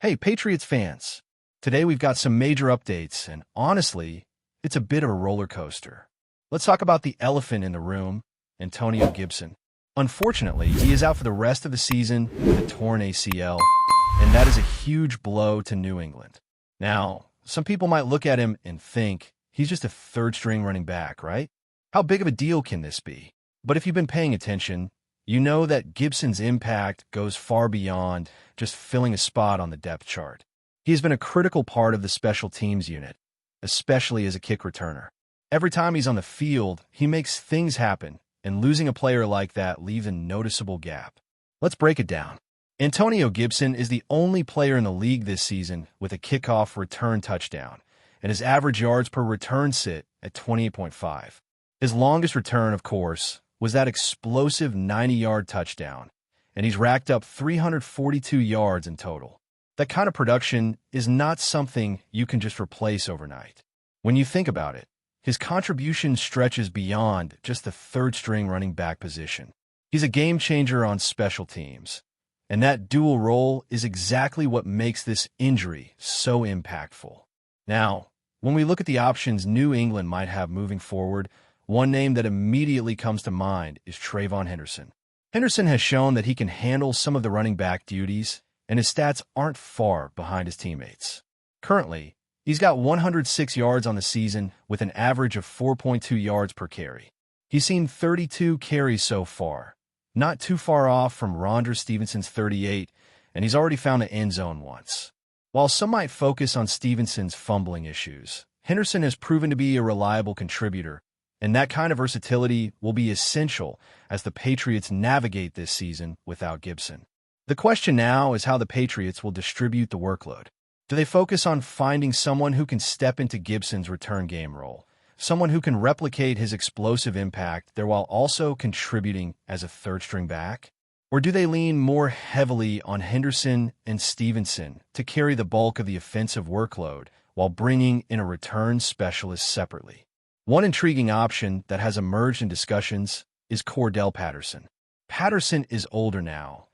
Hey, Patriots fans! Today we've got some major updates, and honestly, it's a bit of a roller coaster. Let's talk about the elephant in the room, Antonio Gibson. Unfortunately, he is out for the rest of the season with a torn ACL, and that is a huge blow to New England. Now, some people might look at him and think he's just a third-string running back, right? How big of a deal can this be? But if you've been paying attention, you know that Gibson's impact goes far beyond just filling a spot on the depth chart. He has been a critical part of the special teams unit, especially as a kick returner. Every time he's on the field, he makes things happen, and losing a player like that leaves a noticeable gap. Let's break it down. Antonio Gibson is the only player in the league this season with a kickoff return touchdown, and his average yards per return sit at 28.5. His longest return, of course, was that explosive 90-yard touchdown, and he's racked up 342 yards in total. That kind of production is not something you can just replace overnight. When you think about it, his contribution stretches beyond just the third-string running back position. He's a game-changer on special teams, and that dual role is exactly what makes this injury so impactful. Now, when we look at the options New England might have moving forward, one name that immediately comes to mind is Trayvon Henderson. Henderson has shown that he can handle some of the running back duties, and his stats aren't far behind his teammates. Currently, he's got 106 yards on the season with an average of 4.2 yards per carry. He's seen 32 carries so far, not too far off from Rondre Stevenson's 38, and he's already found the end zone once. While some might focus on Stevenson's fumbling issues, Henderson has proven to be a reliable contributor, and that kind of versatility will be essential as the Patriots navigate this season without Gibson. The question now is how the Patriots will distribute the workload. Do they focus on finding someone who can step into Gibson's return game role, someone who can replicate his explosive impact there while also contributing as a third-string back? Or do they lean more heavily on Henderson and Stevenson to carry the bulk of the offensive workload while bringing in a return specialist separately? One intriguing option that has emerged in discussions is Cordell Patterson. Patterson is older now,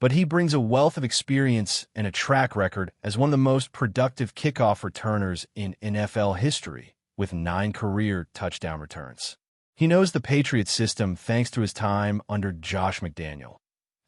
but he brings a wealth of experience and a track record as one of the most productive kickoff returners in NFL history, with 9 career touchdown returns. He knows the Patriots system thanks to his time under Josh McDaniel.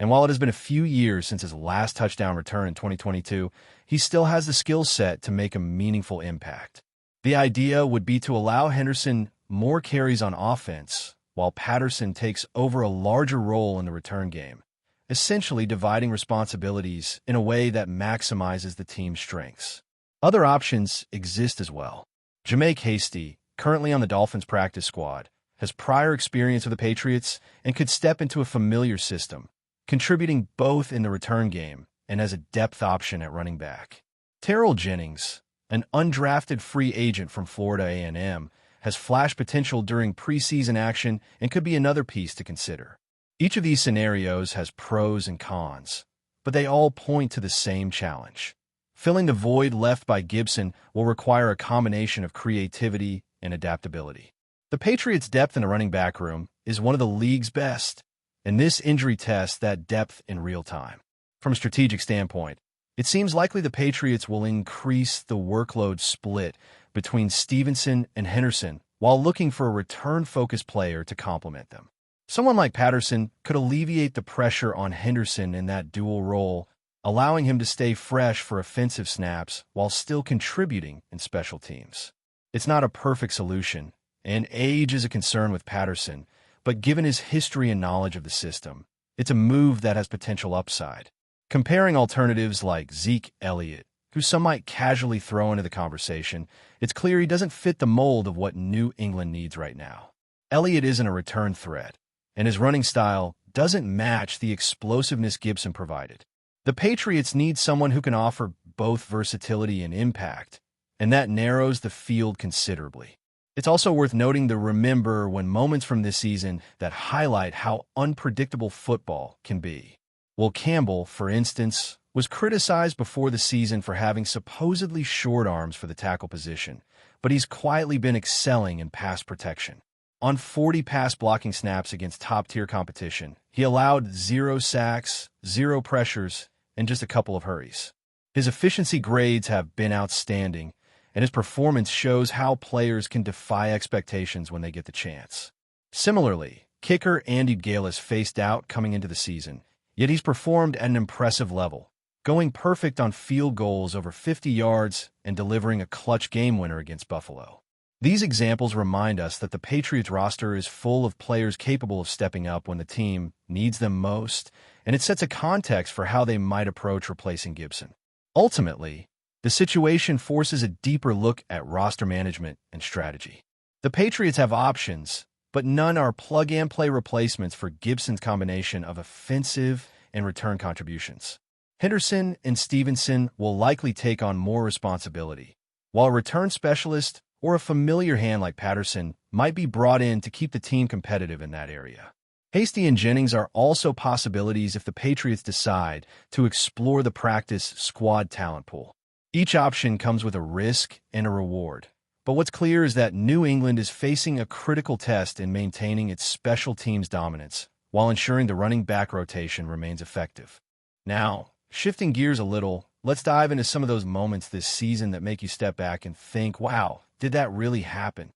And while it has been a few years since his last touchdown return in 2022, he still has the skill set to make a meaningful impact. The idea would be to allow Henderson more carries on offense, while Patterson takes over a larger role in the return game, essentially dividing responsibilities in a way that maximizes the team's strengths. Other options exist as well. Jamaica Hasty, currently on the Dolphins practice squad, has prior experience with the Patriots and could step into a familiar system, contributing both in the return game and as a depth option at running back. Terrell Jennings, an undrafted free agent from Florida A&M, has flash potential during preseason action and could be another piece to consider. Each of these scenarios has pros and cons, but they all point to the same challenge. Filling the void left by Gibson will require a combination of creativity and adaptability. The Patriots' depth in the running back room is one of the league's best, and this injury tests that depth in real time. From a strategic standpoint, it seems likely the Patriots will increase the workload split between Stevenson and Henderson while looking for a return-focused player to complement them. Someone like Patterson could alleviate the pressure on Henderson in that dual role, allowing him to stay fresh for offensive snaps while still contributing in special teams. It's not a perfect solution, and age is a concern with Patterson, but given his history and knowledge of the system, it's a move that has potential upside. Comparing alternatives like Zeke Elliott, who some might casually throw into the conversation, it's clear he doesn't fit the mold of what New England needs right now. Elliott isn't a return threat, and his running style doesn't match the explosiveness Gibson provided. The Patriots need someone who can offer both versatility and impact, and that narrows the field considerably. It's also worth noting to remember when moments from this season that highlight how unpredictable football can be. Will Campbell, for instance, was criticized before the season for having supposedly short arms for the tackle position, but he's quietly been excelling in pass protection. On 40 pass blocking snaps against top-tier competition, he allowed 0 sacks, 0 pressures, and just a couple of hurries. His efficiency grades have been outstanding, and his performance shows how players can defy expectations when they get the chance. Similarly, kicker Andy Galis faced doubt coming into the season, yet he's performed at an impressive level, going perfect on field goals over 50 yards and delivering a clutch game winner against Buffalo. These examples remind us that the Patriots roster is full of players capable of stepping up when the team needs them most, and it sets a context for how they might approach replacing Gibson. Ultimately, the situation forces a deeper look at roster management and strategy. The Patriots have options, but none are plug-and-play replacements for Gibson's combination of offensive and return contributions. Henderson and Stevenson will likely take on more responsibility, while a return specialist or a familiar hand like Patterson might be brought in to keep the team competitive in that area. Hasty and Jennings are also possibilities if the Patriots decide to explore the practice squad talent pool. Each option comes with a risk and a reward, but what's clear is that New England is facing a critical test in maintaining its special teams dominance while ensuring the running back rotation remains effective. Now, shifting gears a little, let's dive into some of those moments this season that make you step back and think, wow, did that really happen?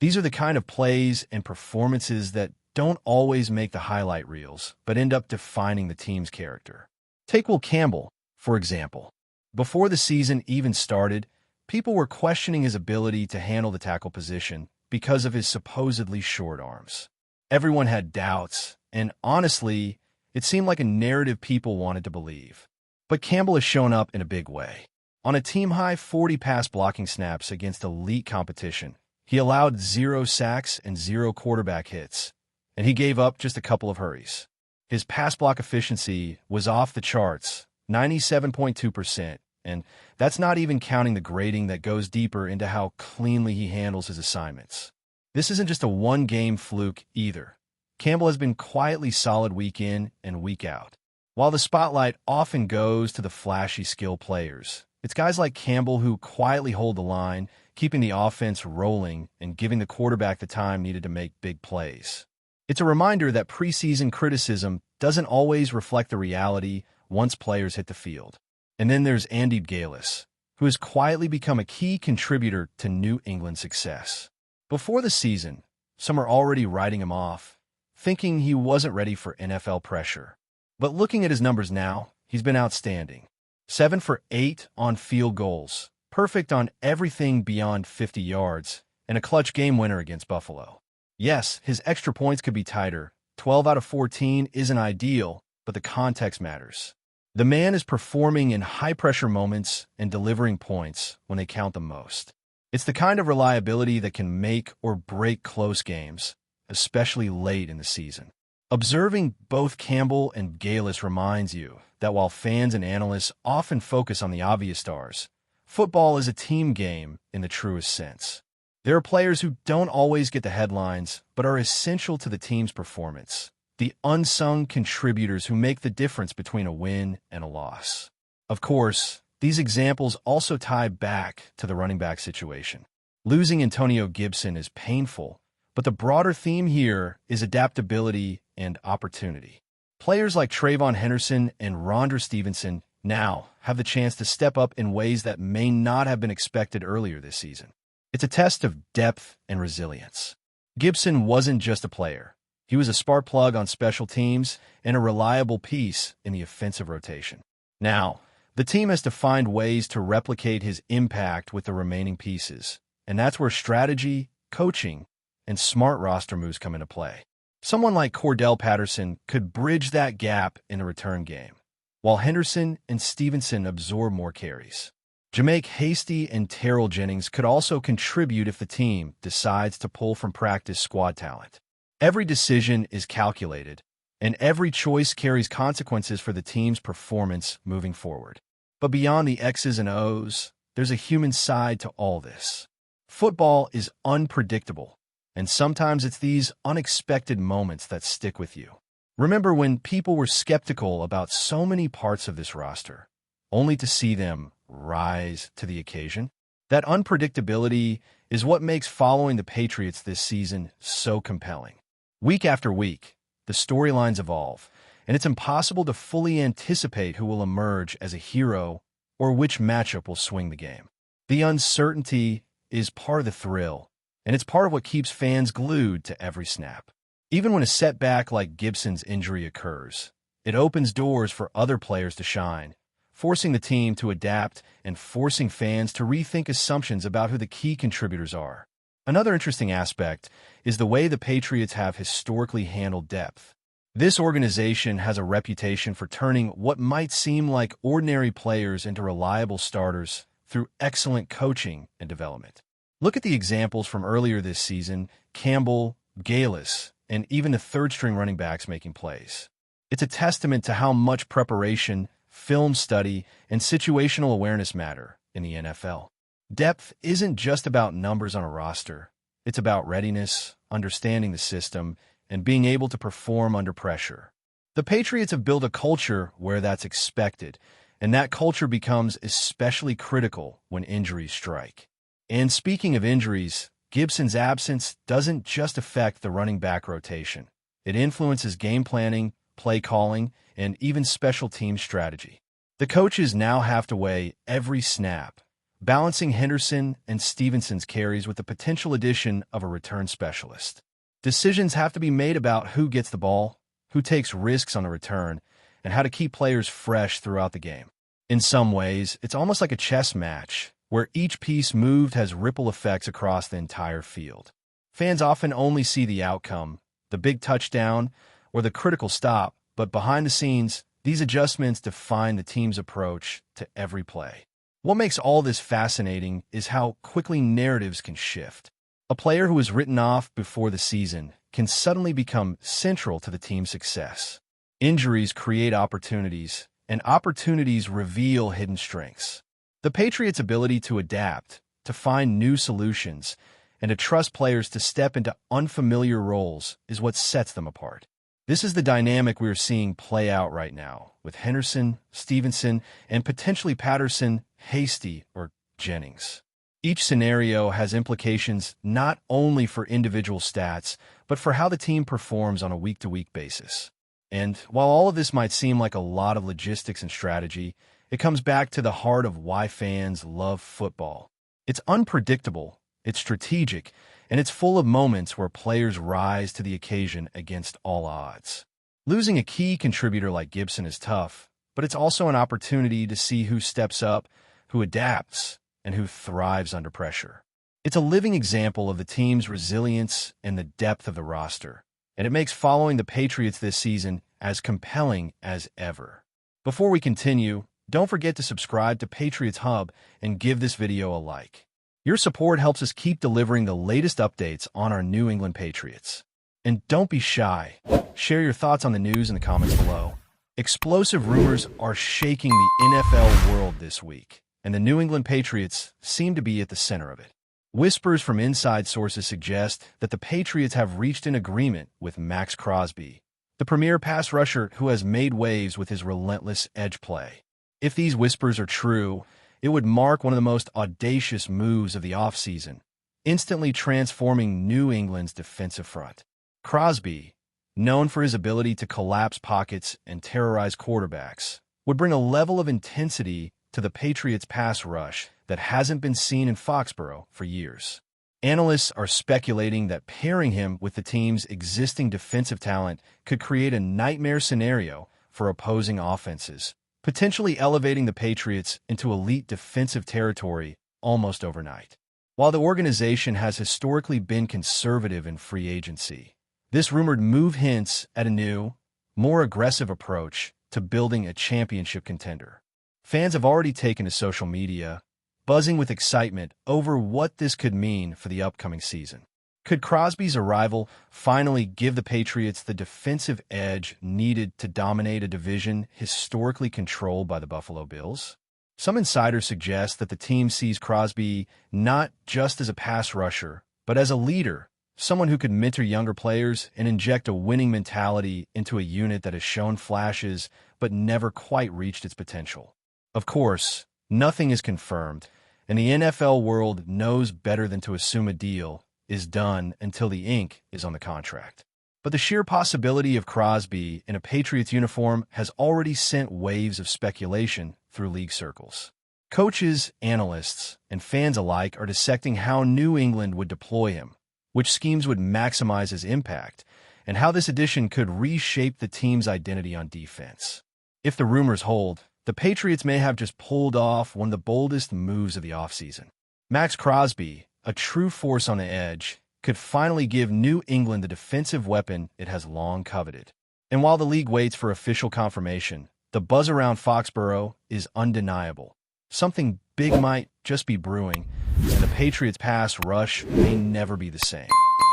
These are the kind of plays and performances that don't always make the highlight reels, but end up defining the team's character. Take Will Campbell, for example. Before the season even started, people were questioning his ability to handle the tackle position because of his supposedly short arms. Everyone had doubts, and honestly, it seemed like a narrative people wanted to believe. But Campbell has shown up in a big way. On a team-high 40 pass blocking snaps against elite competition, he allowed 0 sacks and 0 quarterback hits, and he gave up just a couple of hurries. His pass block efficiency was off the charts, 97.2%, and that's not even counting the grading that goes deeper into how cleanly he handles his assignments. This isn't just a one-game fluke either. Campbell has been quietly solid week in and week out. While the spotlight often goes to the flashy skill players, it's guys like Campbell who quietly hold the line, keeping the offense rolling and giving the quarterback the time needed to make big plays. It's a reminder that preseason criticism doesn't always reflect the reality once players hit the field. And then there's Andy Galis, who has quietly become a key contributor to New England's success. Before the season, some are already writing him off, thinking he wasn't ready for NFL pressure. But looking at his numbers now, he's been outstanding. 7 for 8 on field goals, perfect on everything beyond 50 yards, and a clutch game winner against Buffalo. Yes, his extra points could be tighter. 12 out of 14 isn't ideal, but the context matters. The man is performing in high-pressure moments and delivering points when they count the most. It's the kind of reliability that can make or break close games, especially late in the season. Observing both Campbell and Galis reminds you that while fans and analysts often focus on the obvious stars, football is a team game in the truest sense. There are players who don't always get the headlines, but are essential to the team's performance. The unsung contributors who make the difference between a win and a loss. Of course, these examples also tie back to the running back situation. Losing Antonio Gibson is painful, but the broader theme here is adaptability and opportunity. Players like Trayvon Henderson and Rondre Stevenson now have the chance to step up in ways that may not have been expected earlier this season. It's a test of depth and resilience. Gibson wasn't just a player. He was a spark plug on special teams and a reliable piece in the offensive rotation. Now, the team has to find ways to replicate his impact with the remaining pieces, and that's where strategy, coaching, and smart roster moves come into play. Someone like Cordell Patterson could bridge that gap in the return game, while Henderson and Stevenson absorb more carries. Jamaica Hasty and Terrell Jennings could also contribute if the team decides to pull from practice squad talent. Every decision is calculated, and every choice carries consequences for the team's performance moving forward. But beyond the X's and O's, there's a human side to all this. Football is unpredictable, and sometimes it's these unexpected moments that stick with you. Remember when people were skeptical about so many parts of this roster, only to see them rise to the occasion? That unpredictability is what makes following the Patriots this season so compelling. Week after week, the storylines evolve, and it's impossible to fully anticipate who will emerge as a hero or which matchup will swing the game. The uncertainty is part of the thrill, and it's part of what keeps fans glued to every snap. Even when a setback like Gibson's injury occurs, it opens doors for other players to shine, forcing the team to adapt and forcing fans to rethink assumptions about who the key contributors are. Another interesting aspect is the way the Patriots have historically handled depth. This organization has a reputation for turning what might seem like ordinary players into reliable starters through excellent coaching and development. Look at the examples from earlier this season: Campbell, Galus, and even the third-string running backs making plays. It's a testament to how much preparation, film study, and situational awareness matter in the NFL. Depth isn't just about numbers on a roster. It's about readiness, understanding the system, and being able to perform under pressure. The Patriots have built a culture where that's expected, and that culture becomes especially critical when injuries strike. And speaking of injuries, Gibson's absence doesn't just affect the running back rotation. It influences game planning, play calling, and even special team strategy. The coaches now have to weigh every snap, balancing Henderson and Stevenson's carries with the potential addition of a return specialist. Decisions have to be made about who gets the ball, who takes risks on a return, and how to keep players fresh throughout the game. In some ways, it's almost like a chess match, where each piece moved has ripple effects across the entire field. Fans often only see the outcome, the big touchdown, or the critical stop, but behind the scenes, these adjustments define the team's approach to every play. What makes all this fascinating is how quickly narratives can shift. A player who was written off before the season can suddenly become central to the team's success. Injuries create opportunities, and opportunities reveal hidden strengths. The Patriots' ability to adapt, to find new solutions, and to trust players to step into unfamiliar roles is what sets them apart. This is the dynamic we are seeing play out right now, with Henderson, Stevenson, and potentially Patterson, Hasty, or Jennings. Each scenario has implications not only for individual stats, but for how the team performs on a week-to-week basis. And while all of this might seem like a lot of logistics and strategy, it comes back to the heart of why fans love football. It's unpredictable, it's strategic, and it's full of moments where players rise to the occasion against all odds. Losing a key contributor like Gibson is tough, but it's also an opportunity to see who steps up, who adapts, and who thrives under pressure. It's a living example of the team's resilience and the depth of the roster, and it makes following the Patriots this season as compelling as ever. Before we continue, don't forget to subscribe to Patriots Hub and give this video a like. Your support helps us keep delivering the latest updates on our New England Patriots. And don't be shy. Share your thoughts on the news in the comments below. Explosive rumors are shaking the NFL world this week, and the New England Patriots seem to be at the center of it. Whispers from inside sources suggest that the Patriots have reached an agreement with MAXX CROSBY, the premier pass rusher who has made waves with his relentless edge play. If these whispers are true, it would mark one of the most audacious moves of the offseason, instantly transforming New England's defensive front. CROSBY, known for his ability to collapse pockets and terrorize quarterbacks, would bring a level of intensity to the Patriots' pass rush that hasn't been seen in Foxborough for years. Analysts are speculating that pairing him with the team's existing defensive talent could create a nightmare scenario for opposing offenses, potentially elevating the Patriots into elite defensive territory almost overnight. While the organization has historically been conservative in free agency, this rumored move hints at a new, more aggressive approach to building a championship contender. Fans have already taken to social media, buzzing with excitement over what this could mean for the upcoming season. Could CROSBY's arrival finally give the Patriots the defensive edge needed to dominate a division historically controlled by the Buffalo Bills? Some insiders suggest that the team sees CROSBY not just as a pass rusher, but as a leader, someone who could mentor younger players and inject a winning mentality into a unit that has shown flashes but never quite reached its potential. Of course, nothing is confirmed, and the NFL world knows better than to assume a deal is done until the ink is on the contract. But the sheer possibility of CROSBY in a Patriots uniform has already sent waves of speculation through league circles. Coaches, analysts, and fans alike are dissecting how New England would deploy him, which schemes would maximize his impact, and how this addition could reshape the team's identity on defense. If the rumors hold, the Patriots may have just pulled off one of the boldest moves of the offseason. MAXX CROSBY, a true force on the edge, could finally give New England the defensive weapon it has long coveted. And while the league waits for official confirmation, the buzz around Foxborough is undeniable. Something big might just be brewing, and the Patriots' pass rush may never be the same.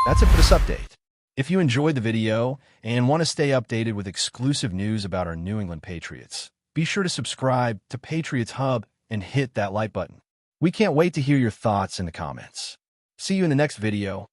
That's it for this update. If you enjoyed the video and want to stay updated with exclusive news about our New England Patriots, be sure to subscribe to Patriots Hub and hit that like button. We can't wait to hear your thoughts in the comments. See you in the next video.